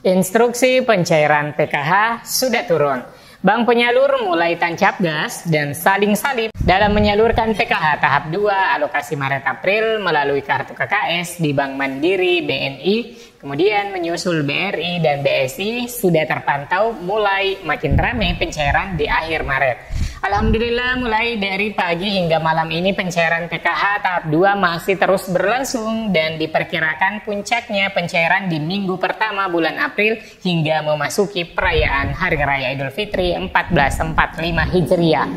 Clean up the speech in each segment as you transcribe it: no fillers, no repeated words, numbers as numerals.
Instruksi pencairan PKH sudah turun. Bank penyalur mulai tancap gas dan saling salib dalam menyalurkan PKH tahap 2 alokasi Maret-April melalui kartu KKS di Bank Mandiri, BNI, kemudian menyusul BRI dan BSI sudah terpantau mulai makin ramai pencairan di akhir Maret. Alhamdulillah mulai dari pagi hingga malam ini pencairan PKH tahap 2 masih terus berlangsung dan diperkirakan puncaknya pencairan di minggu pertama bulan April hingga memasuki perayaan Hari Raya Idul Fitri 1445 Hijriah.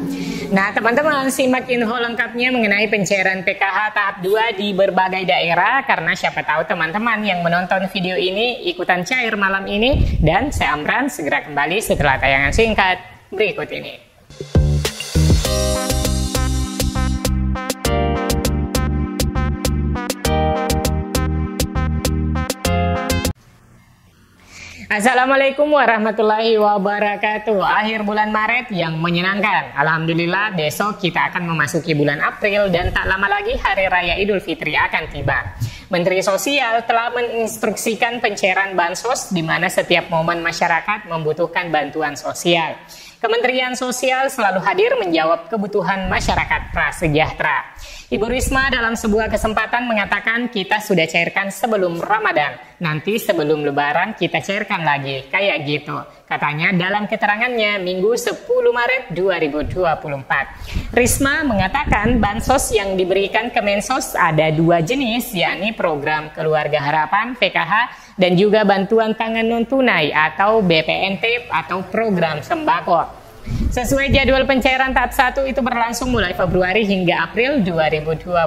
Nah teman-teman, simak info lengkapnya mengenai pencairan PKH tahap 2 di berbagai daerah karena siapa tahu teman-teman yang menonton video ini ikutan cair malam ini, dan saya Amran segera kembali setelah tayangan singkat berikut ini. Assalamualaikum warahmatullahi wabarakatuh. Akhir bulan Maret yang menyenangkan. Alhamdulillah besok kita akan memasuki bulan April dan tak lama lagi Hari Raya Idul Fitri akan tiba. Menteri Sosial telah menginstruksikan pencairan bansos di mana setiap momen masyarakat membutuhkan bantuan sosial. Kementerian Sosial selalu hadir menjawab kebutuhan masyarakat prasejahtera. Ibu Risma dalam sebuah kesempatan mengatakan kita sudah cairkan sebelum Ramadan, nanti sebelum Lebaran kita cairkan lagi, kayak gitu. Katanya dalam keterangannya Minggu 10 Maret 2024. Risma mengatakan bansos yang diberikan Kemensos ada dua jenis, yakni program Keluarga Harapan PKH dan juga bantuan pangan non tunai atau BPNT atau program sembako. Sesuai jadwal pencairan tahap 1 itu berlangsung mulai Februari hingga April 2024.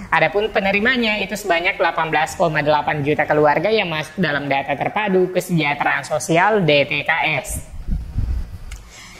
Adapun penerimanya itu sebanyak 18,8 juta keluarga yang masuk dalam data terpadu kesejahteraan sosial DTKS.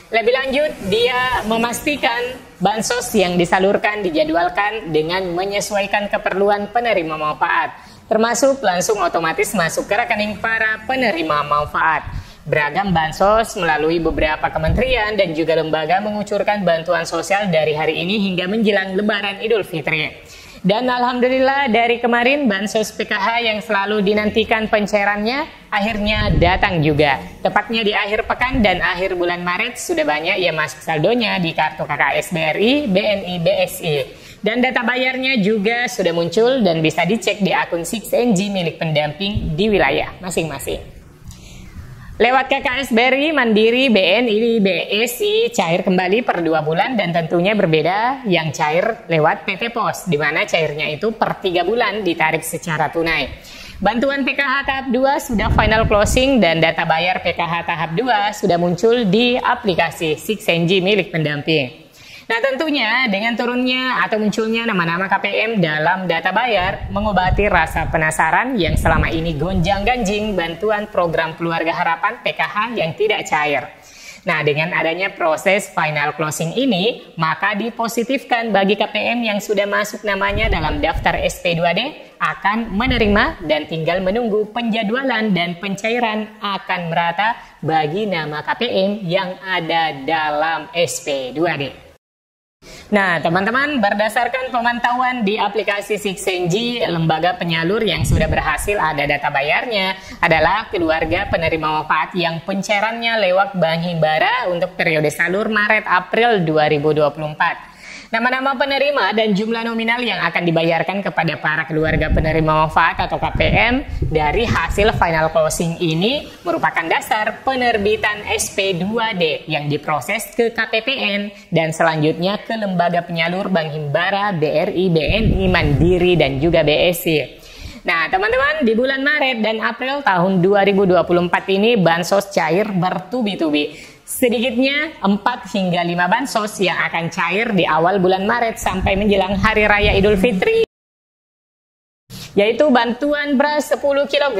Lebih lanjut, dia memastikan bansos yang disalurkan dijadwalkan dengan menyesuaikan keperluan penerima manfaat, termasuk langsung otomatis masuk ke rekening para penerima manfaat. Beragam bansos melalui beberapa kementerian dan juga lembaga mengucurkan bantuan sosial dari hari ini hingga menjelang Lebaran Idul Fitri. Dan alhamdulillah dari kemarin bansos PKH yang selalu dinantikan pencairannya akhirnya datang juga. Tepatnya di akhir pekan dan akhir bulan Maret sudah banyak yang masuk saldonya di kartu KKS BRI, BNI, BSI. Dan data bayarnya juga sudah muncul dan bisa dicek di akun 6NG milik pendamping di wilayah masing-masing. Lewat KKS BRI, Mandiri, BNI, BSI cair kembali per 2 bulan dan tentunya berbeda yang cair lewat PT Pos, di mana cairnya itu per 3 bulan ditarik secara tunai. Bantuan PKH tahap 2 sudah final closing dan data bayar PKH tahap 2 sudah muncul di aplikasi 6NG milik pendamping. Nah tentunya dengan turunnya atau munculnya nama-nama KPM dalam data bayar mengobati rasa penasaran yang selama ini gonjang-ganjing bantuan program Keluarga Harapan PKH yang tidak cair. Nah dengan adanya proses final closing ini maka dipositifkan bagi KPM yang sudah masuk namanya dalam daftar SP2D akan menerima dan tinggal menunggu penjadwalan dan pencairan akan merata bagi nama KPM yang ada dalam SP2D. Nah teman-teman, berdasarkan pemantauan di aplikasi 6NG, lembaga penyalur yang sudah berhasil ada data bayarnya adalah keluarga penerima manfaat yang pencairannya lewat Bank Himbara untuk periode salur Maret-April 2024. Nama-nama penerima dan jumlah nominal yang akan dibayarkan kepada para keluarga penerima manfaat atau KPM dari hasil final closing ini merupakan dasar penerbitan SP2D yang diproses ke KPPN dan selanjutnya ke lembaga penyalur Bank Himbara, BRI, BNI, Mandiri, dan juga BSI. Nah teman-teman, di bulan Maret dan April tahun 2024 ini bansos cair bertubi-tubi. Sedikitnya 4 hingga 5 bansos yang akan cair di awal bulan Maret sampai menjelang Hari Raya Idul Fitri, yaitu bantuan beras 10 kg,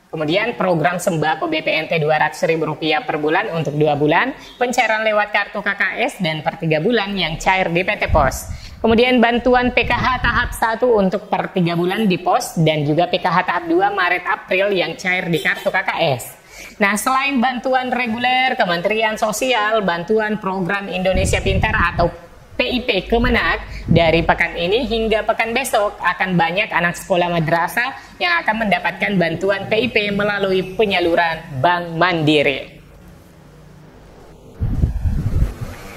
kemudian program sembako BPNT Rp200.000 per bulan untuk 2 bulan, pencairan lewat kartu KKS dan per 3 bulan yang cair di PT Pos. Kemudian bantuan PKH tahap 1 untuk per 3 bulan di Pos dan juga PKH tahap 2 Maret-April yang cair di kartu KKS. Nah, selain bantuan reguler Kementerian Sosial, bantuan program Indonesia Pintar atau PIP Kemenak dari pekan ini hingga pekan besok akan banyak anak sekolah madrasah yang akan mendapatkan bantuan PIP melalui penyaluran Bank Mandiri.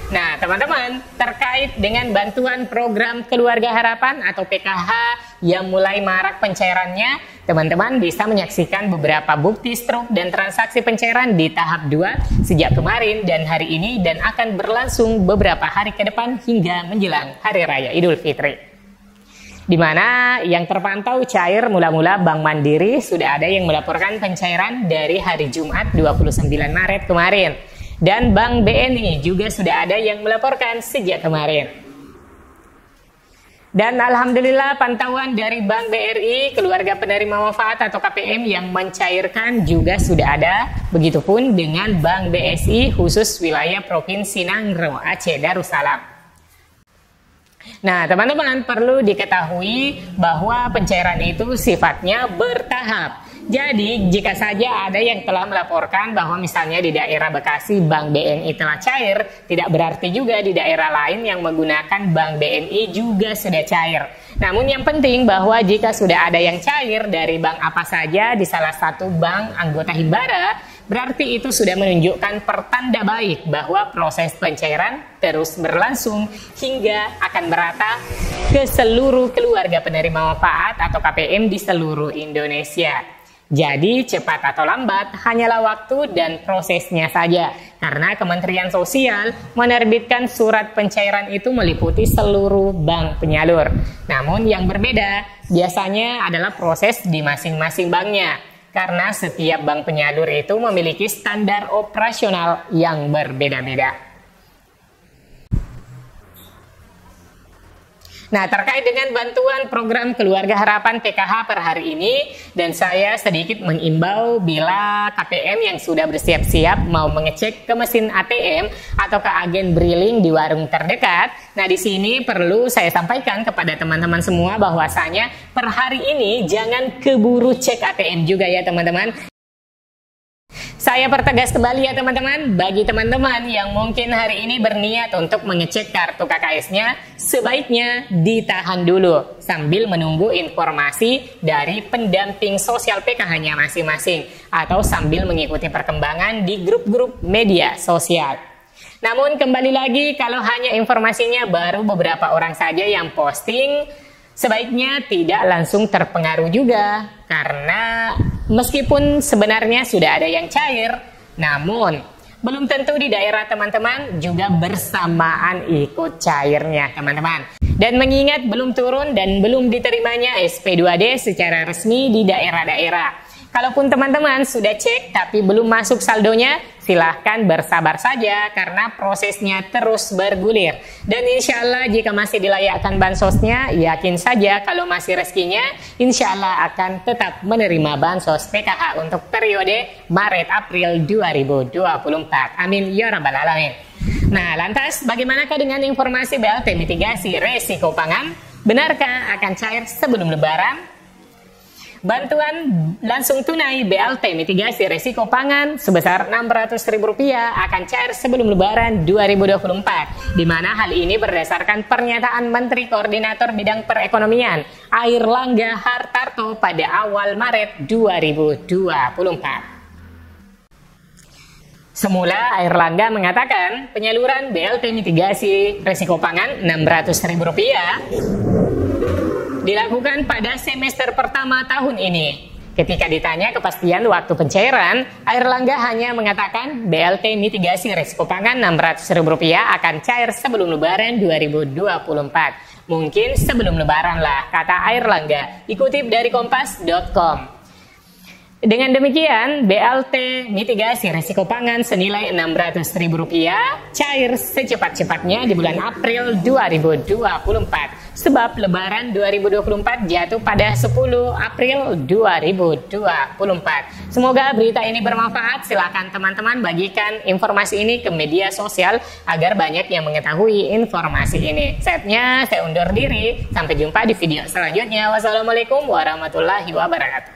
Nah, teman-teman, terkait dengan bantuan program Keluarga Harapan atau PKH yang mulai marak pencairannya, teman-teman bisa menyaksikan beberapa bukti struk dan transaksi pencairan di tahap 2 sejak kemarin dan hari ini dan akan berlangsung beberapa hari ke depan hingga menjelang Hari Raya Idul Fitri. Di mana yang terpantau cair mula-mula Bank Mandiri sudah ada yang melaporkan pencairan dari hari Jumat 29 Maret kemarin. Dan Bank BNI juga sudah ada yang melaporkan sejak kemarin. Dan alhamdulillah pantauan dari Bank BRI, keluarga penerima manfaat atau KPM yang mencairkan juga sudah ada. Begitupun dengan Bank BSI khusus wilayah Provinsi Nangro, Aceh Darussalam. Nah, teman-teman perlu diketahui bahwa pencairan itu sifatnya bertahap. Jadi, jika saja ada yang telah melaporkan bahwa misalnya di daerah Bekasi Bank BNI telah cair, tidak berarti juga di daerah lain yang menggunakan Bank BNI juga sudah cair. Namun yang penting bahwa jika sudah ada yang cair dari bank apa saja di salah satu bank anggota Himbara, berarti itu sudah menunjukkan pertanda baik bahwa proses pencairan terus berlangsung hingga akan merata ke seluruh keluarga penerima manfaat atau KPM di seluruh Indonesia. Jadi cepat atau lambat hanyalah waktu dan prosesnya saja, karena Kementerian Sosial menerbitkan surat pencairan itu meliputi seluruh bank penyalur. Namun yang berbeda biasanya adalah proses di masing-masing banknya, karena setiap bank penyalur itu memiliki standar operasional yang berbeda-beda. Nah, terkait dengan bantuan program Keluarga Harapan PKH per hari ini, dan saya sedikit mengimbau bila KPM yang sudah bersiap-siap mau mengecek ke mesin ATM atau ke agen briling di warung terdekat. Nah, di sini perlu saya sampaikan kepada teman-teman semua bahwasanya per hari ini jangan keburu cek ATM juga ya teman-teman. Saya pertegas kembali ya teman-teman, bagi teman-teman yang mungkin hari ini berniat untuk mengecek kartu KKS-nya, sebaiknya ditahan dulu sambil menunggu informasi dari pendamping sosial PKH-nya masing-masing atau sambil mengikuti perkembangan di grup-grup media sosial. Namun kembali lagi, kalau hanya informasinya baru beberapa orang saja yang posting, sebaiknya tidak langsung terpengaruh juga, karena meskipun sebenarnya sudah ada yang cair, namun belum tentu di daerah teman-teman juga bersamaan ikut cairnya teman-teman. Dan mengingat belum turun dan belum diterimanya SP2D secara resmi di daerah-daerah. Kalaupun teman-teman sudah cek tapi belum masuk saldonya, silahkan bersabar saja karena prosesnya terus bergulir. Dan insya Allah jika masih dilayakkan bansosnya, yakin saja kalau masih rezekinya, insya Allah akan tetap menerima bansos PKH untuk periode Maret-April 2024. Amin ya rabbal alamin. Nah, lantas bagaimanakah dengan informasi BLT mitigasi resiko pangan? Benarkah akan cair sebelum Lebaran? Bantuan langsung tunai BLT mitigasi risiko pangan sebesar Rp600.000 akan cair sebelum Lebaran 2024, di mana hal ini berdasarkan pernyataan Menteri Koordinator Bidang Perekonomian Airlangga Hartarto pada awal Maret 2024. Semula Airlangga mengatakan penyaluran BLT mitigasi risiko pangan Rp600.000 dilakukan pada semester pertama tahun ini. Ketika ditanya kepastian waktu pencairan, Airlangga hanya mengatakan BLT mitigasi risiko pangan Rp600.000 akan cair sebelum Lebaran 2024. Mungkin sebelum Lebaran lah, kata Airlangga, dikutip dari kompas.com. Dengan demikian, BLT mitigasi risiko pangan senilai Rp600.000 cair secepat-cepatnya di bulan April 2024. Sebab Lebaran 2024 jatuh pada 10 April 2024. Semoga berita ini bermanfaat. Silakan teman-teman bagikan informasi ini ke media sosial agar banyak yang mengetahui informasi ini. Saatnya saya undur diri. Sampai jumpa di video selanjutnya. Wassalamualaikum warahmatullahi wabarakatuh.